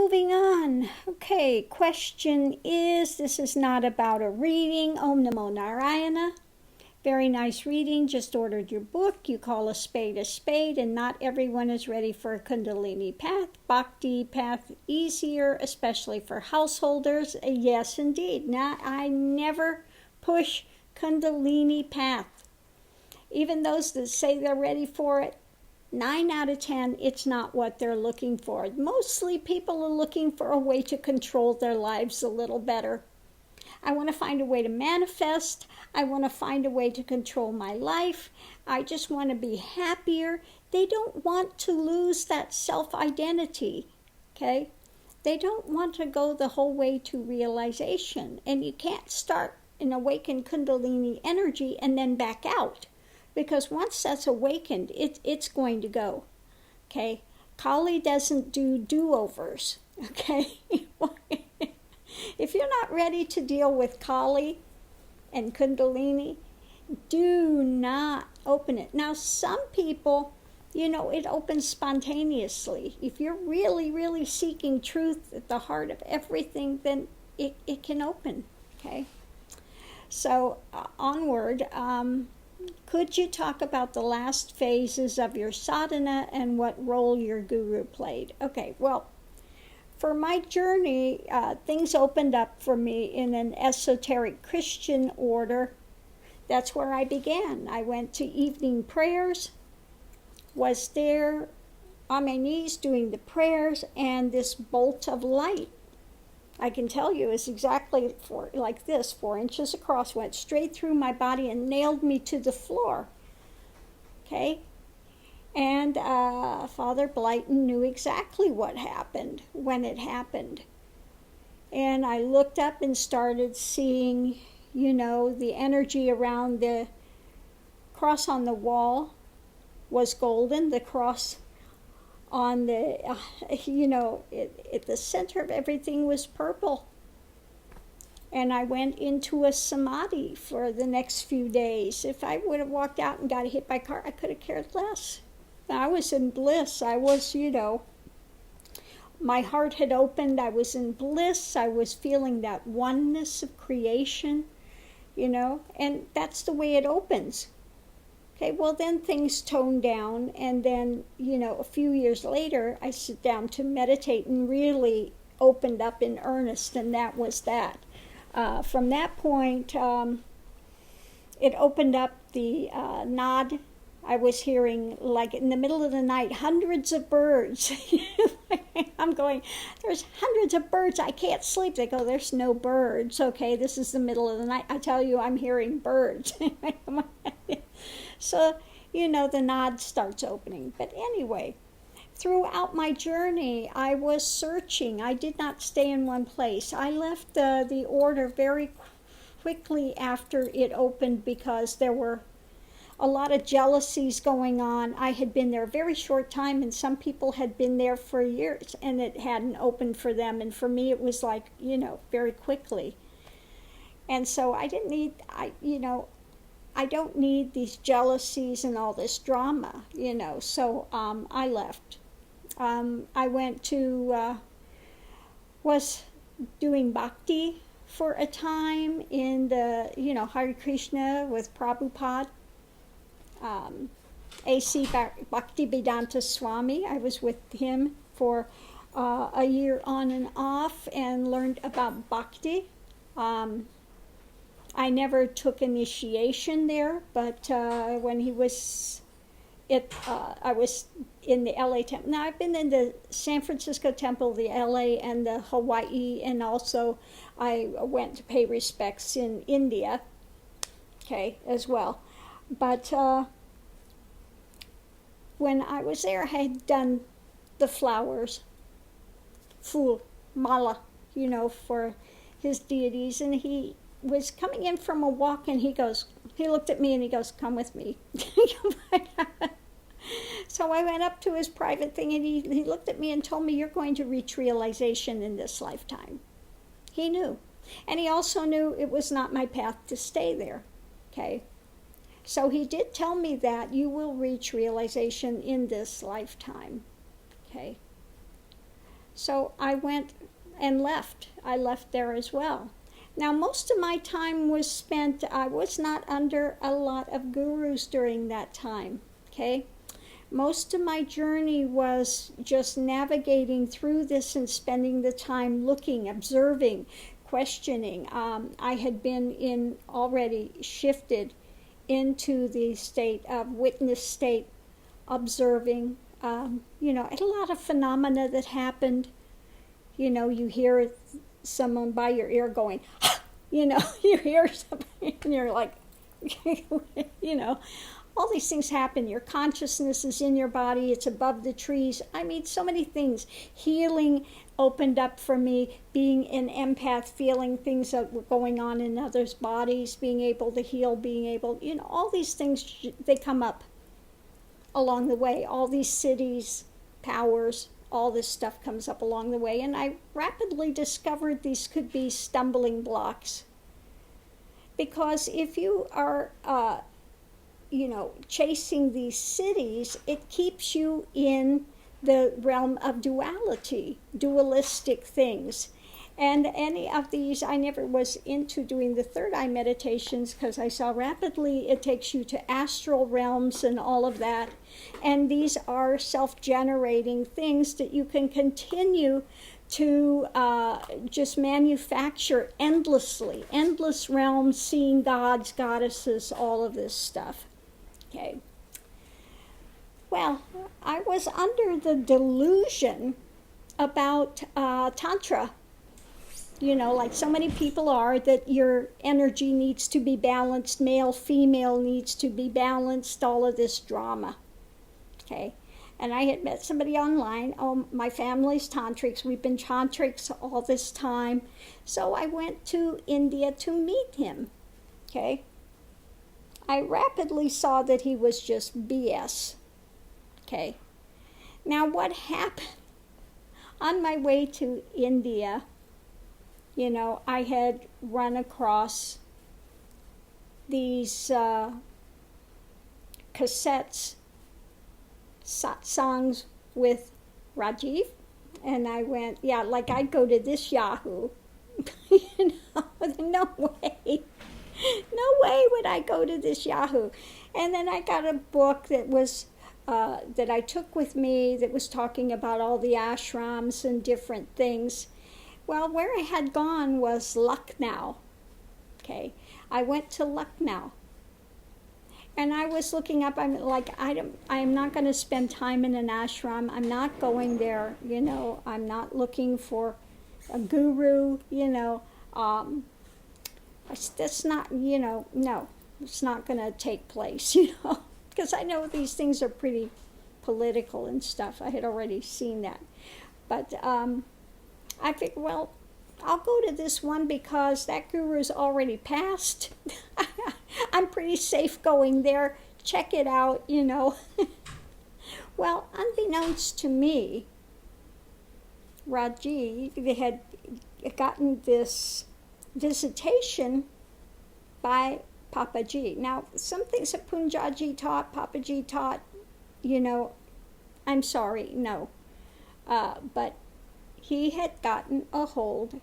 moving on. Okay, question is, this is not about a reading. Om Namo Narayana. Very nice reading. Just ordered your book. You call a spade, and not everyone is ready for a Kundalini path. Bhakti path easier, especially for householders. Yes, indeed. Now, I never push Kundalini path. Even those that say they're ready for it, 9 out of 10, it's not what they're looking for. Mostly people are looking for a way to control their lives a little better. I want to find a way to manifest. I want to find a way to control my life. I just want to be happier. They don't want to lose that self-identity, okay? They don't want to go the whole way to realization. And you can't start an awakened Kundalini energy and then back out. Because once that's awakened, it's going to go, okay? Kali doesn't do do-overs, okay? If you're not ready to deal with Kali and Kundalini, do not open it. Now, some people, it opens spontaneously. If you're really, really seeking truth at the heart of everything, then it can open, okay? So, onward. Could you talk about the last phases of your sadhana and what role your guru played? Okay, well, for my journey, things opened up for me in an esoteric Christian order. That's where I began. I went to evening prayers, was there on my knees doing the prayers, and this bolt of light, I can tell you, is exactly like this, 4 inches across, went straight through my body and nailed me to the floor. Okay? And Father Blyton knew exactly what happened when it happened. And I looked up and started seeing, the energy around the cross on the wall was golden. The cross on the, at the center of everything was purple. And I went into a samadhi for the next few days. If I would have walked out and got hit by a car, I could have cared less. I was in bliss. I was, my heart had opened. I was in bliss. I was feeling that oneness of creation, and that's the way it opens. Okay, well, then things toned down, and then, a few years later, I sit down to meditate and really opened up in earnest, and that was that. From that point, it opened up the nod. I was hearing, like in the middle of the night, hundreds of birds. I'm going, there's hundreds of birds. I can't sleep. They go, there's no birds. Okay, this is the middle of the night. I tell you, I'm hearing birds. So, the nod starts opening. But anyway, throughout my journey, I was searching. I did not stay in one place. I left the order very quickly after it opened because there were a lot of jealousies going on. I had been there a very short time, and some people had been there for years, and it hadn't opened for them. And for me, it was like, very quickly. And so I didn't need, I don't need these jealousies and all this drama, so I left. I went to, was doing bhakti for a time in the, Hare Krishna with Prabhupada. A.C. Bhaktivedanta Swami. I was with him for a year on and off and learned about bhakti. I never took initiation there, but when he was, I was in the LA temple. Now I've been in the San Francisco temple, the LA, and the Hawaii, and also I went to pay respects in India, okay, as well. But when I was there, I had done the flowers, full mala, for his deities, and he was coming in from a walk, and he looked at me and he goes, come with me. So I went up to his private thing, and he looked at me and told me, you're going to reach realization in this lifetime. He knew. And he also knew it was not my path to stay there, okay? So he did tell me that you will reach realization in this lifetime, okay? So I went and left. I left there as well. Now, most of my time was spent, I was not under a lot of gurus during that time, okay? Most of my journey was just navigating through this and spending the time looking, observing, questioning. I had been already shifted into the state of witness state, observing. I had a lot of phenomena that happened. You hear someone by your ear going, you hear something and you're like, all these things happen. Your consciousness is in your body. It's above the trees. I mean, so many things. Healing opened up for me, being an empath, feeling things that were going on in others' bodies, being able to heal, all these things, they come up along the way. All these cities, powers, all this stuff comes up along the way. And I rapidly discovered these could be stumbling blocks. Because if you are chasing these cities, it keeps you in the realm of duality, dualistic things. And any of these, I never was into doing the third eye meditations because I saw rapidly it takes you to astral realms and all of that. And these are self-generating things that you can continue to just manufacture endlessly. Endless realms, seeing gods, goddesses, all of this stuff. Okay. Well, I was under the delusion about Tantra, like so many people are, that your energy needs to be balanced, male, female needs to be balanced, all of this drama. Okay. And I had met somebody online. Oh, my family's tantrics. We've been tantrics all this time. So I went to India to meet him. Okay. I rapidly saw that he was just BS. Okay. Now what happened? On my way to India, I had run across these cassettes, satsangs with Rajiv, and I went, I'd go to this Yahoo. No way. No way would I go to this Yahoo. And then I got a book that was that I took with me that was talking about all the ashrams and different things. Well, where I had gone was Lucknow. Okay, I went to Lucknow, and I was looking up. I'm not going to spend time in an ashram. I'm not going there. I'm not looking for a guru. That's not, no, it's not going to take place, because I know these things are pretty political and stuff. I had already seen that. But I figured, well, I'll go to this one because that guru's already passed. I'm pretty safe going there. Check it out, Well, unbeknownst to me, Rajiv had gotten this visitation by Papaji. Now, some things that Punjaji taught, Papaji taught, I'm sorry, no. But he had gotten a hold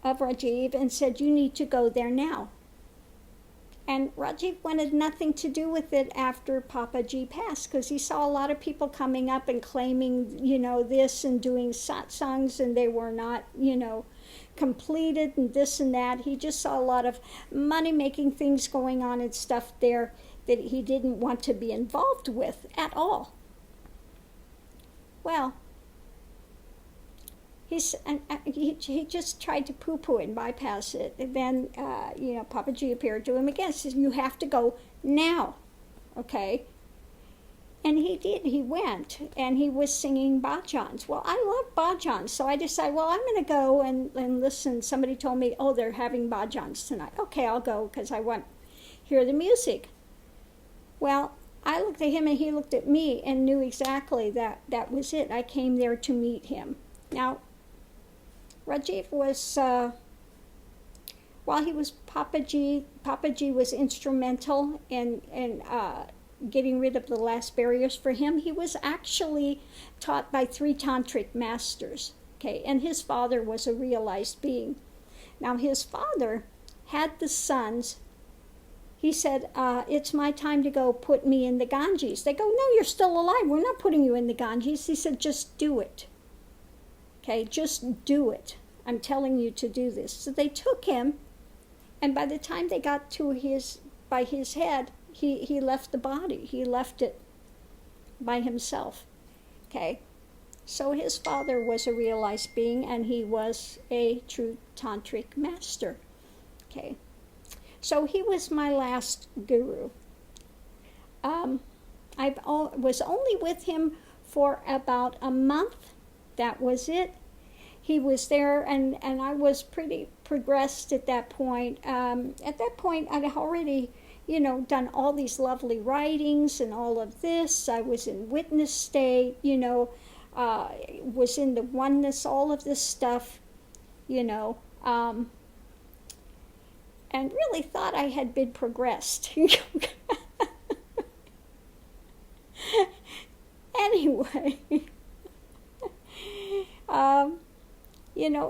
of Rajiv and said, you need to go there now. And Rajiv wanted nothing to do with it after Papaji passed, because he saw a lot of people coming up and claiming, this and doing satsangs, and they were not, completed and this and that. He just saw a lot of money-making things going on and stuff there that he didn't want to be involved with at all. Well, he just tried to poo-poo it and bypass it. And then, Papaji appeared to him again. Says, you have to go now, okay? And he did. He went, and he was singing bhajans. Well, I love bhajans, so I decided, well, I'm going to go and listen. Somebody told me, oh, they're having bhajans tonight. Okay, I'll go, because I want to hear the music. Well, I looked at him, and he looked at me, and knew exactly that was it. I came there to meet him. Now, Rajiv was, while he was Papaji was instrumental in getting rid of the last barriers for him, he was actually taught by 3 tantric masters. Okay, and his father was a realized being. Now his father had the sons. He said, it's my time to go, put me in the Ganges. They go, no, you're still alive. We're not putting you in the Ganges. He said, just do it. Okay, just do it. I'm telling you to do this. So they took him, and by the time they got to his head, he left the body. He left it by himself. Okay, so his father was a realized being, and he was a true tantric master. Okay, so he was my last guru. I was only with him for about a month. That was it. He was there, and I was pretty progressed at that point. At that point, I'd already, done all these lovely writings and all of this. I was in witness state, was in the oneness, all of this stuff, and really thought I had been progressed. Anyway,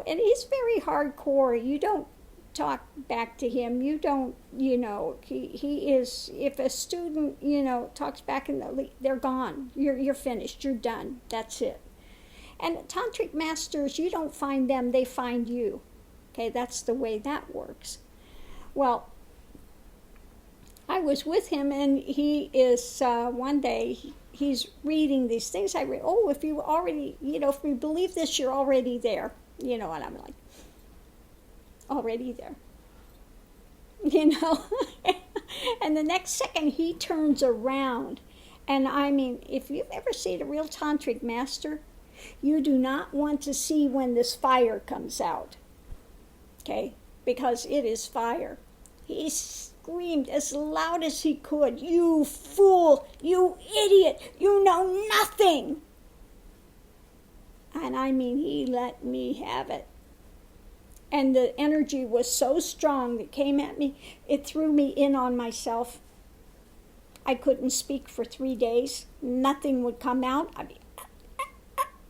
and he's very hardcore. You don't talk back to him. You don't, he is, if a student, talks back, they're gone. You're finished. You're done. That's it. And tantric masters, you don't find them, they find you. Okay, that's the way that works. Well, I was with him, and he is, one day, he's reading these things. I read, if you already, if we believe this, you're already there. And I'm like, already there. And the next second, he turns around. And I mean, if you've ever seen a real tantric master, you do not want to see when this fire comes out. Okay? Because it is fire. He screamed as loud as he could, "You fool! You idiot! You know nothing!" And I mean, he let me have it. And the energy was so strong that came at me, it threw me in on myself. I couldn't speak for 3 days. Nothing would come out. I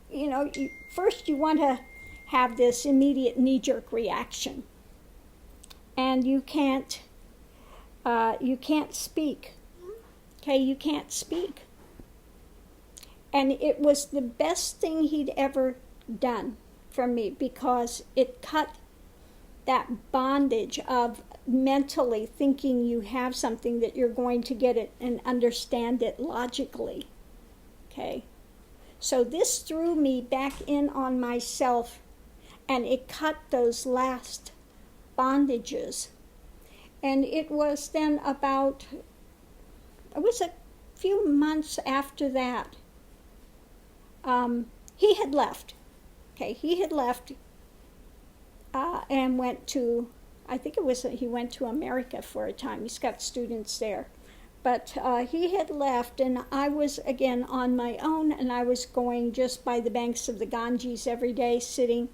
mean, first you want to have this immediate knee-jerk reaction. And you can't speak. Okay, you can't speak. And it was the best thing he'd ever done for me, because it cut that bondage of mentally thinking you have something, that you're going to get it and understand it logically. Okay? So this threw me back in on myself, and it cut those last bondages. And it was then it was a few months after that, he had left. Okay, he had left and went to, he went to America for a time. He's got students there. But he had left, and I was again on my own, and I was going just by the banks of the Ganges every day, sitting,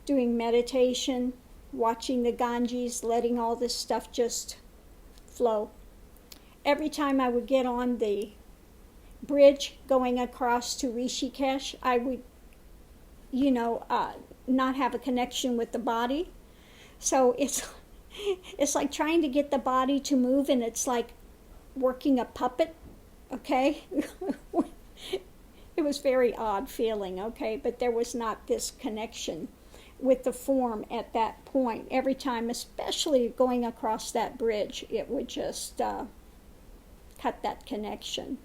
doing meditation, watching the Ganges, letting all this stuff just flow. Every time I would get on the bridge going across to Rishikesh, I would, not have a connection with the body. So it's like trying to get the body to move, and it's like working a puppet, okay? It was very odd feeling, okay? But there was not this connection with the form at that point. Every time, especially going across that bridge, it would just cut that connection.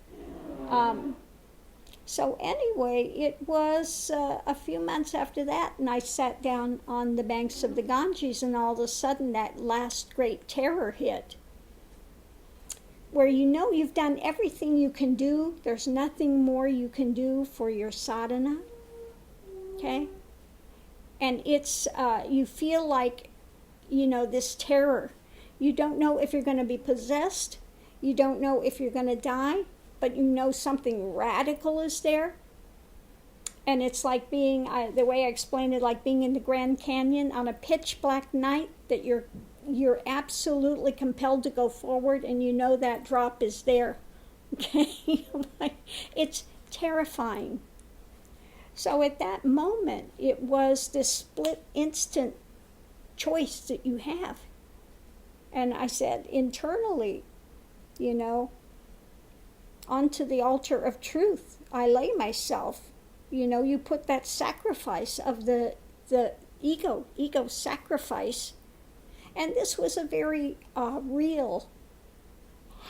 So anyway, it was a few months after that, and I sat down on the banks of the Ganges, and all of a sudden that last great terror hit, where you've done everything you can do. There's nothing more you can do for your sadhana, okay? And it's, you feel like, this terror. You don't know if you're going to be possessed. You don't know if you're going to die, but something radical is there. And it's like being, the way I explained it, like being in the Grand Canyon on a pitch black night, that you're absolutely compelled to go forward, and that drop is there Okay? It's terrifying. So at that moment, it was this split instant choice that you have. And I said internally, you know, onto the altar of truth, I lay myself. You know, you put that sacrifice of the ego sacrifice. And this was a very real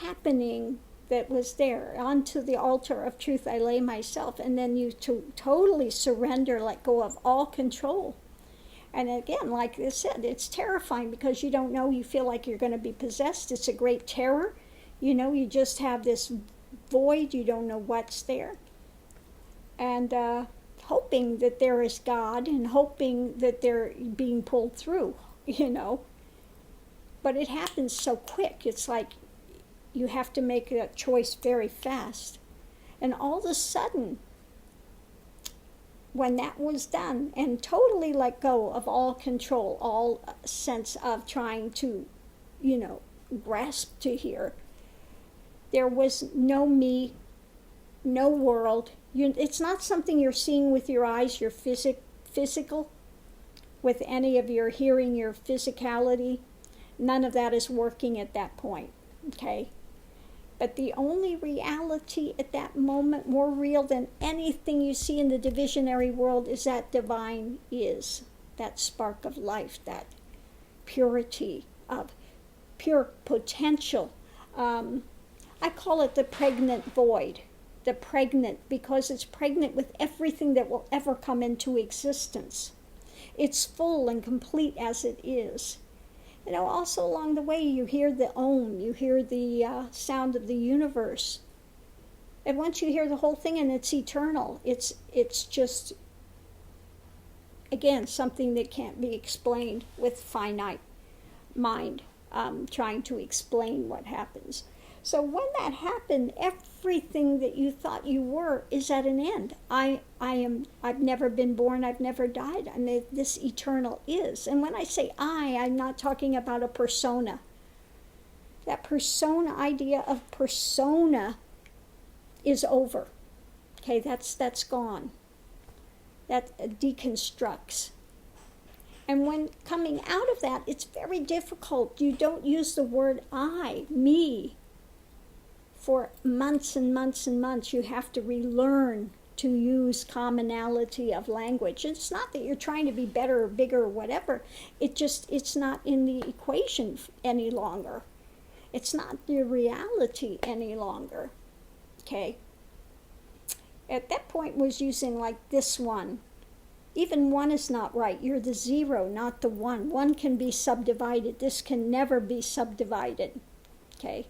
happening that was there. Onto the altar of truth I lay myself. And then you to totally surrender, let go of all control. And again, like I said, it's terrifying because you don't know, you feel like you're going to be possessed. It's a great terror. You know, you just have this void, you don't know what's there. And hoping that there is God and hoping that they're being pulled through, you know. But it happens so quick. It's like you have to make that choice very fast. And all of a sudden, when that was done and totally let go of all control, all sense of trying to, you know, grasp to here, there was no me, no world. It's not something you're seeing with your eyes, your physical, with any of your hearing, your physicality. None of that is working at that point, okay? But the only reality at that moment, more real than anything you see in the divisionary world, is that divine is, that spark of life, that purity of pure potential. I call it the pregnant void. The pregnant, because it's pregnant with everything that will ever come into existence. It's full and complete as it is. You know, also along the way you hear the Om, you hear the sound of the universe. And once you hear the whole thing, and it's eternal, it's just, again, something that can't be explained with finite mind, trying to explain what happens. So when that happened, everything that you thought you were is at an end. I've never been born, I've never died. I mean, this eternal is. And when I say I'm not talking about a persona. That persona idea of persona is over. Okay, that's gone. That deconstructs. And when coming out of that, it's very difficult. You don't use the word I, me, for months and months and months. You have to relearn to use commonality of language. It's not that you're trying to be better or bigger or whatever. It's not in the equation any longer. It's not the reality any longer. Okay? At that point was using like this one. Even one is not right. You're the zero, not the one. One can be subdivided. This can never be subdivided. Okay?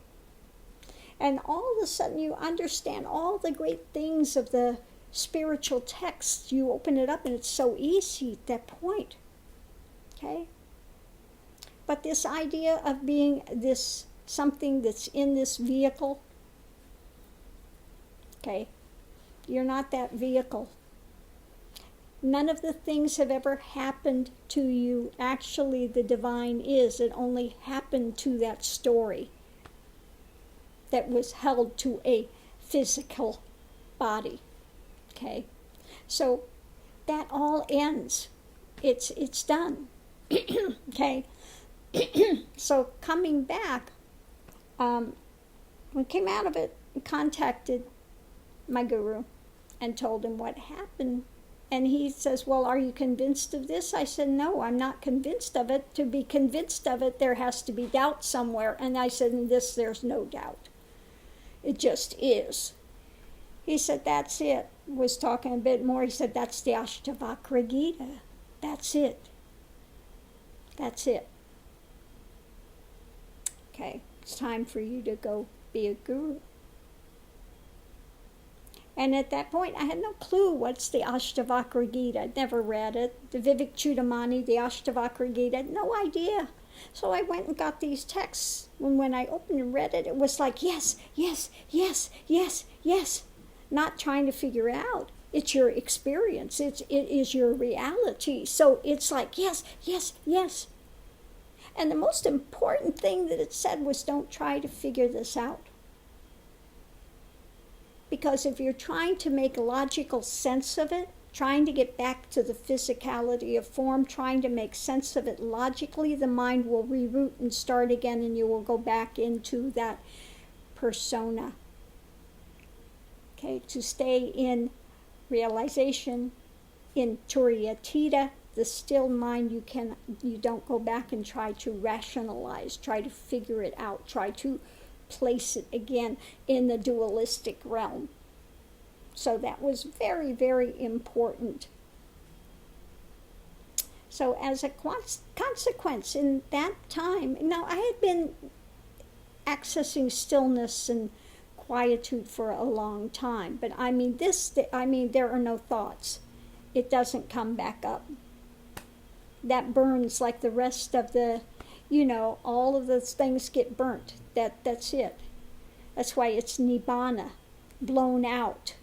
And all of a sudden you understand all the great things of the spiritual texts. You open it up and it's so easy at that point. Okay? But this idea of being this something that's in this vehicle, okay, you're not that vehicle. None of the things have ever happened to you. Actually, the divine is. It only happened to that story that was held to a physical body. Okay? So that all ends. It's done. Okay? So coming back, we came out of it and contacted my guru and told him what happened. And he says, well, are you convinced of this? I said, no, I'm not convinced of it. To be convinced of it, there has to be doubt somewhere. And I said, in this, there's no doubt. It just is. He said, that's it. Was talking a bit more. He said, that's the Ashtavakra Gita. That's it. That's it. Okay, it's time for you to go be a guru. And at that point, I had no clue what's the Ashtavakra Gita. I'd never read it. The Vivek Chudamani, the Ashtavakra Gita, no idea. So I went and got these texts. And when I opened and read it, it was like, yes, yes, yes, yes, yes. Not trying to figure out. It's your experience. It is your reality. So it's like, yes, yes, yes. And the most important thing that it said was, don't try to figure this out. Because if you're trying to make logical sense of it, trying to get back to the physicality of form, trying to make sense of it logically, the mind will reroute and start again, and you will go back into that persona. Okay, to stay in realization, in Turiyatita, the still mind, you don't go back and try to rationalize, try to figure it out, try to place it again in the dualistic realm. So that was very, very important. So as a consequence, in that time, now I had been accessing stillness and quietude for a long time, but there are no thoughts. It doesn't come back up. That burns like the rest of the, all of those things get burnt. That's it. That's why it's Nibbana, blown out.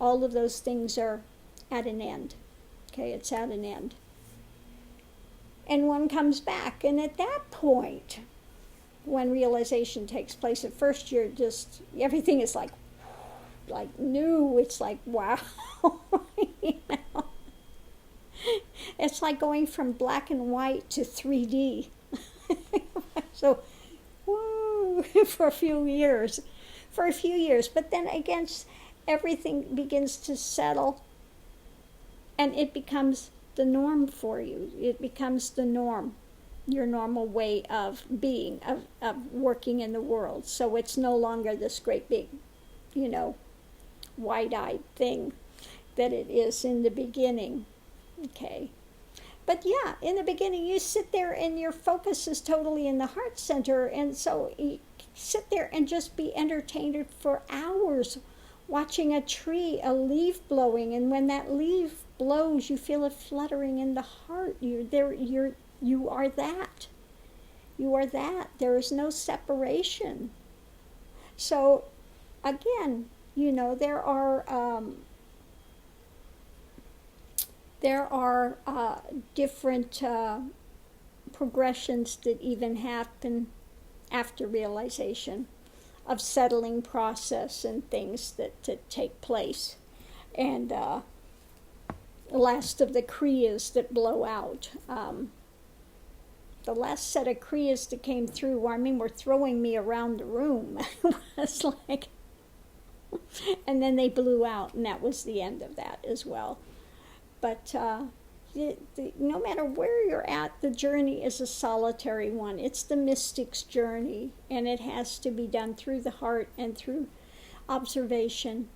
All of those things are at an end. Okay, it's at an end. And one comes back, and at that point, when realization takes place, at first you're just, everything is like new. It's like, wow. It's like going from black and white to 3D. So, woo, for a few years. But then again, everything begins to settle, and it becomes the norm for you. It becomes the norm, your normal way of being, of working in the world. So it's no longer this great big, wide-eyed thing that it is in the beginning. Okay. But yeah, in the beginning you sit there and your focus is totally in the heart center, and so you sit there and just be entertained for hours watching a tree, a leaf blowing, and when that leaf blows, you feel it fluttering in the heart. You are that. You are that. There is no separation. So again, there are different progressions that even happen after realization, of settling process and things that take place. And the last of the kriyas that blow out. The last set of kriyas that came through, were throwing me around the room. It was like, and then they blew out, and that was the end of that as well. But no matter where you're at, the journey is a solitary one. It's the mystic's journey, and it has to be done through the heart and through observation.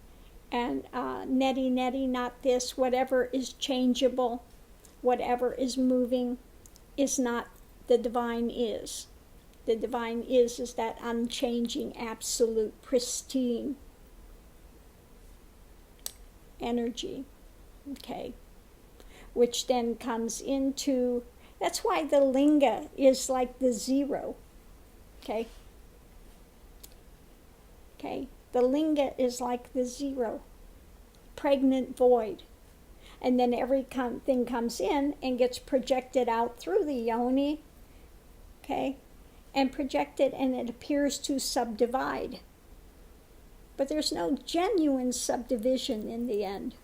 And neti, not this, whatever is changeable, whatever is moving, is not the divine is. The divine is that unchanging, absolute, pristine energy. Okay. Which then comes into, that's why the linga is like the zero. Okay? Okay? The linga is like the zero. Pregnant void. And then everything comes in and gets projected out through the yoni. Okay? And projected, and it appears to subdivide. But there's no genuine subdivision in the end.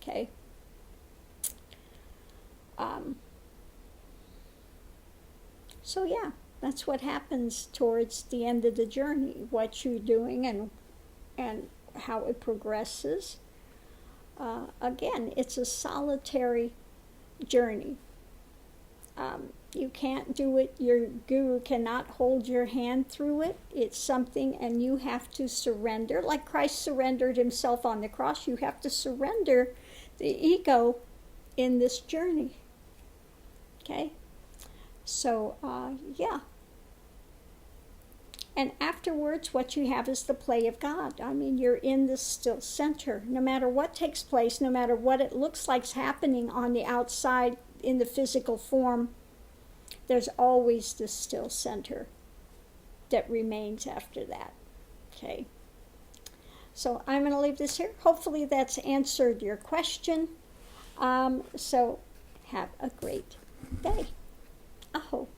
Okay? So yeah, that's what happens towards the end of the journey, what you're doing and how it progresses. Again, it's a solitary journey. You can't do it, your guru cannot hold your hand through it. It's something, and you have to surrender. Like Christ surrendered himself on the cross, you have to surrender the ego in this journey. Okay? So, yeah. And afterwards, what you have is the play of God. You're in the still center. No matter what takes place, no matter what it looks like's happening on the outside in the physical form, there's always the still center that remains after that. Okay? So I'm going to leave this here. Hopefully that's answered your question. So have a great day. Aho.